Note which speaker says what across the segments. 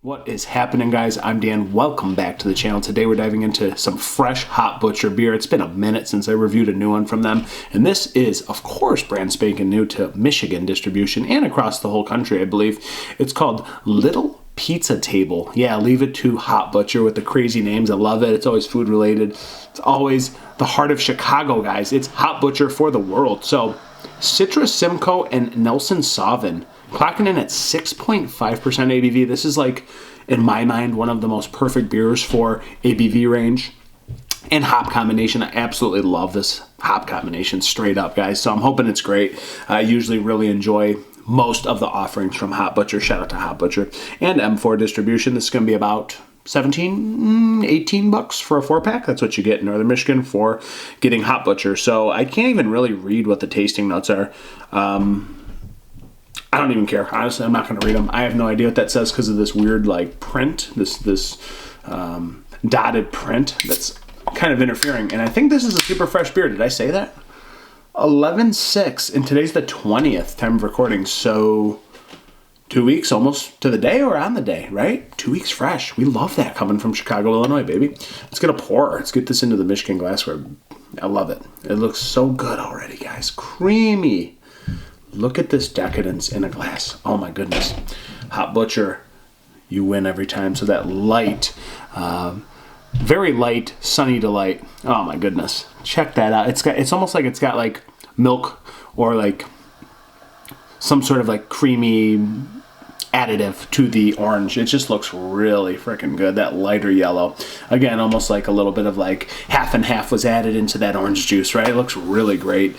Speaker 1: What is happening, guys? I'm Dan. Welcome back to the channel. Today we're diving into some fresh Hop Butcher beer. It's been a minute since I reviewed a new one from them, and this is, of course, brand spanking new to Michigan distribution and across the whole country, I believe. It's called Little Pizza Table. Yeah, leave it to Hop Butcher with the crazy names. I love it. It's always food related. It's always the heart of Chicago, guys. It's Hop Butcher for the world. So, Citra, Simcoe, and Nelson Sauvin. Clocking in at 6.5% ABV. This is like, in my mind, one of the most perfect beers for ABV range and hop combination. I absolutely love this hop combination, straight up, guys. So I'm hoping it's great. I usually really enjoy most of the offerings from Hop Butcher. Shout out to Hop Butcher and M4 distribution. This is going to be about 17, 18 bucks for a 4-pack. That's what you get in Northern Michigan for getting Hop Butcher. So I can't even really read what the tasting notes are. I don't even care. Honestly, I'm not going to read them. I have no idea what that says because of this weird like print, this dotted print that's kind of interfering. And I think this is a super fresh beer. Did I say that? 11/6, and today's the 20th time of recording. So 2 weeks almost to the day or on the day, right? 2 weeks fresh. We love that coming from Chicago, Illinois, baby. Let's get a pour. Let's get this into the Michigan glassware. I love it. It looks so good already, guys. Creamy. Look at this decadence in a glass. Oh my goodness. Hop Butcher, you win every time. So that light, very light, sunny delight. Oh my goodness. Check that out. It's almost like it's got like milk or like some sort of like creamy additive to the orange. It just looks really freaking good. That lighter yellow. Again, almost like a little bit of like half and half was added into that orange juice, right? It looks really great.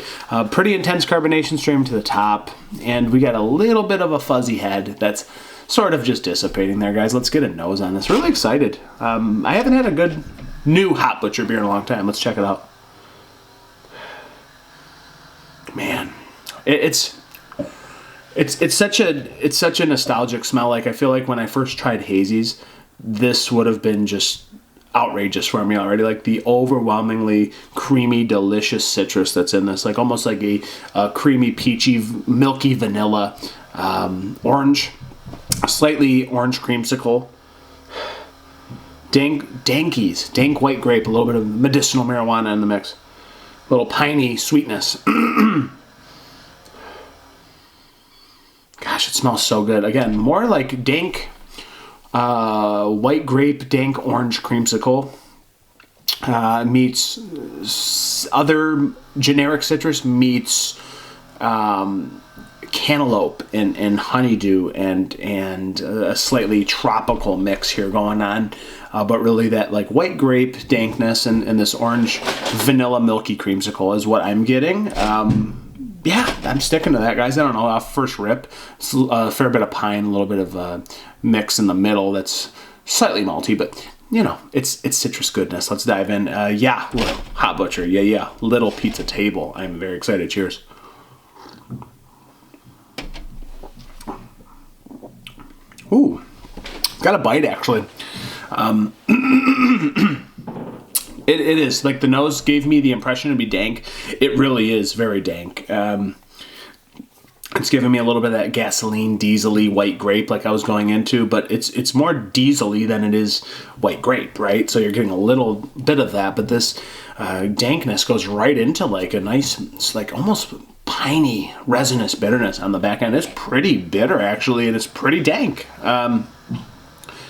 Speaker 1: Pretty intense carbonation stream to the top. And we got a little bit of a fuzzy head that's sort of just dissipating there, guys. Let's get a nose on this. Really excited. I haven't had a good new Hop Butcher beer in a long time. Let's check it out. Man, it's such a nostalgic smell. Like I feel like when I first tried hazies, this would have been just outrageous for me already. Like the overwhelmingly creamy, delicious citrus that's in this, like almost like a creamy, peachy, milky vanilla orange, slightly orange creamsicle, dank white grape, a little bit of medicinal marijuana in the mix, a little piney sweetness. Gosh, it smells so good. Again, more like dank white grape, dank orange creamsicle meets other generic citrus, meets cantaloupe and honeydew and a slightly tropical mix here going on. But really that like white grape dankness and this orange vanilla milky creamsicle is what I'm getting. Yeah, I'm sticking to that, guys. I don't know, off first rip, it's a fair bit of pine, a little bit of mix in the middle that's slightly malty, but, you know, it's citrus goodness. Let's dive in. Yeah, Hop Butcher, yeah. Little Pizza Table. I'm very excited. Cheers. Ooh, got a bite, actually. It is. Like, the nose gave me the impression to be dank. It really is very dank. It's giving me a little bit of that gasoline, diesel-y white grape like I was going into, but it's more diesel-y than it is white grape, right? So you're getting a little bit of that, but this dankness goes right into like a nice, it's like almost piney, resinous bitterness on the back end. It's pretty bitter, actually, and it's pretty dank.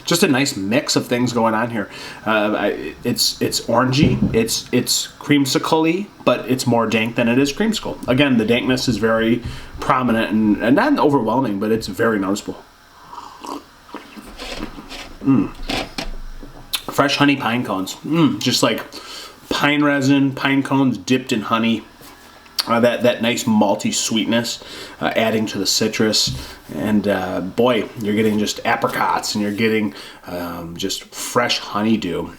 Speaker 1: Just a nice mix of things going on here. It's orangey, it's creamsicle-y, but it's more dank than it is creamsicle. Again, the dankness is very prominent and not overwhelming, but it's very noticeable. Fresh honey pine cones. Just like pine resin, pine cones dipped in honey. That nice malty sweetness adding to the citrus, and boy, you're getting just apricots, and you're getting just fresh honeydew,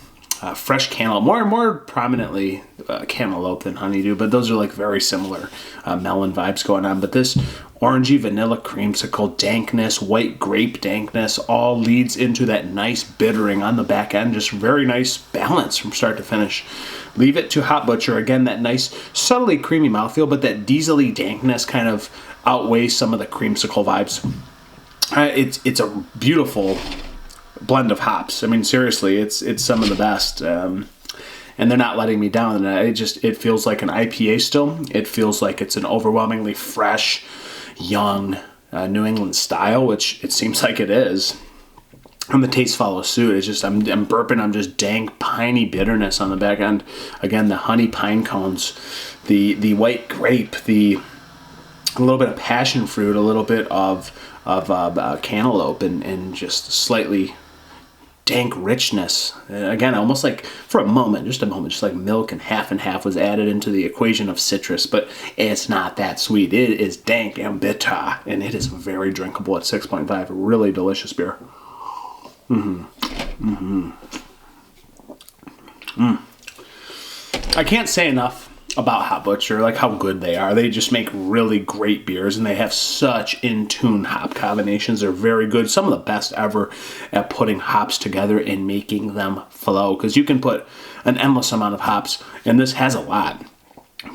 Speaker 1: fresh cantaloupe, more prominently cantaloupe than honeydew, but those are like very similar melon vibes going on. But this orangey vanilla creamsicle dankness, white grape dankness, all leads into that nice bittering on the back end. Just very nice balance from start to finish. Leave it to Hop Butcher. Again, that nice, subtly creamy mouthfeel, but that diesel-y dankness kind of outweighs some of the creamsicle vibes. It's a beautiful blend of hops. I mean, seriously, it's some of the best. And they're not letting me down. And it feels like an IPA still. It feels like it's an overwhelmingly fresh, young New England style, which it seems like it is. And the taste follows suit. It's just, I'm burping on just dank, piney bitterness on the back end. Again, the honey pine cones, the white grape, a little bit of passion fruit, a little bit of cantaloupe, and just slightly dank richness. Again, almost like for a moment, just like milk and half was added into the equation of citrus, but it's not that sweet. It is dank and bitter, and it is very drinkable at 6.5. Really delicious beer. I can't say enough about Hop Butcher, like how good they are. They just make really great beers, and they have such in-tune hop combinations. They're very good. Some of the best ever at putting hops together and making them flow, because you can put an endless amount of hops, and this has a lot.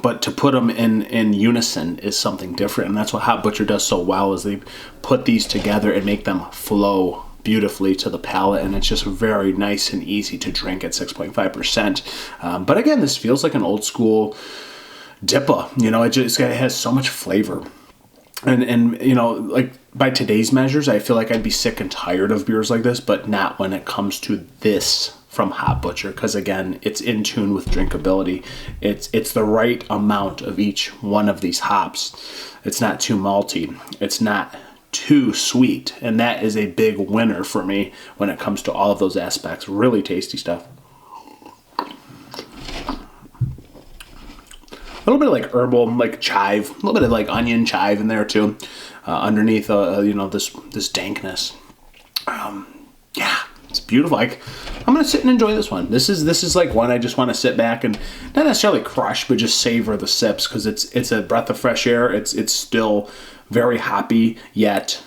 Speaker 1: But to put them in unison is something different, and that's what Hop Butcher does so well, is they put these together and make them flow beautifully to the palate, and it's just very nice and easy to drink at 6.5%. But again, this feels like an old school Neipa. It has so much flavor. And like by today's measures, I feel like I'd be sick and tired of beers like this, but not when it comes to this from Hop Butcher, because again, it's in tune with drinkability. It's the right amount of each one of these hops. It's not too malty. It's not too sweet, and that is a big winner for me when it comes to all of those aspects. Really tasty stuff. A little bit of like herbal, like chive, a little bit of like onion chive in there too, underneath this dankness. Yeah, it's beautiful. Like, I'm gonna sit and enjoy this one. This is like one I just want to sit back and not necessarily crush, but just savor the sips, because it's a breath of fresh air. It's still very hoppy, yet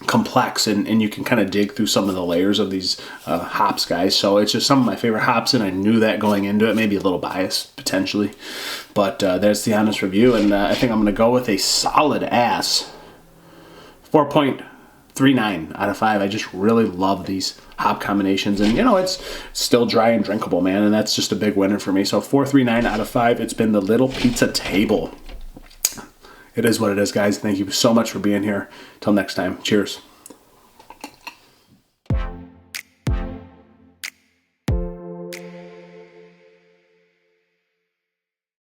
Speaker 1: complex, and you can kind of dig through some of the layers of these hops, guys. So it's just some of my favorite hops, and I knew that going into it. Maybe a little biased, potentially. But there's the honest review, and I think I'm going to go with a solid ass 4.39 out of 5. I just really love these hop combinations, and it's still dry and drinkable, man, and that's just a big winner for me. So 4.39 out of 5. It's been the Little Pizza Table. It is what it is, guys. Thank you so much for being here. Till next time. Cheers.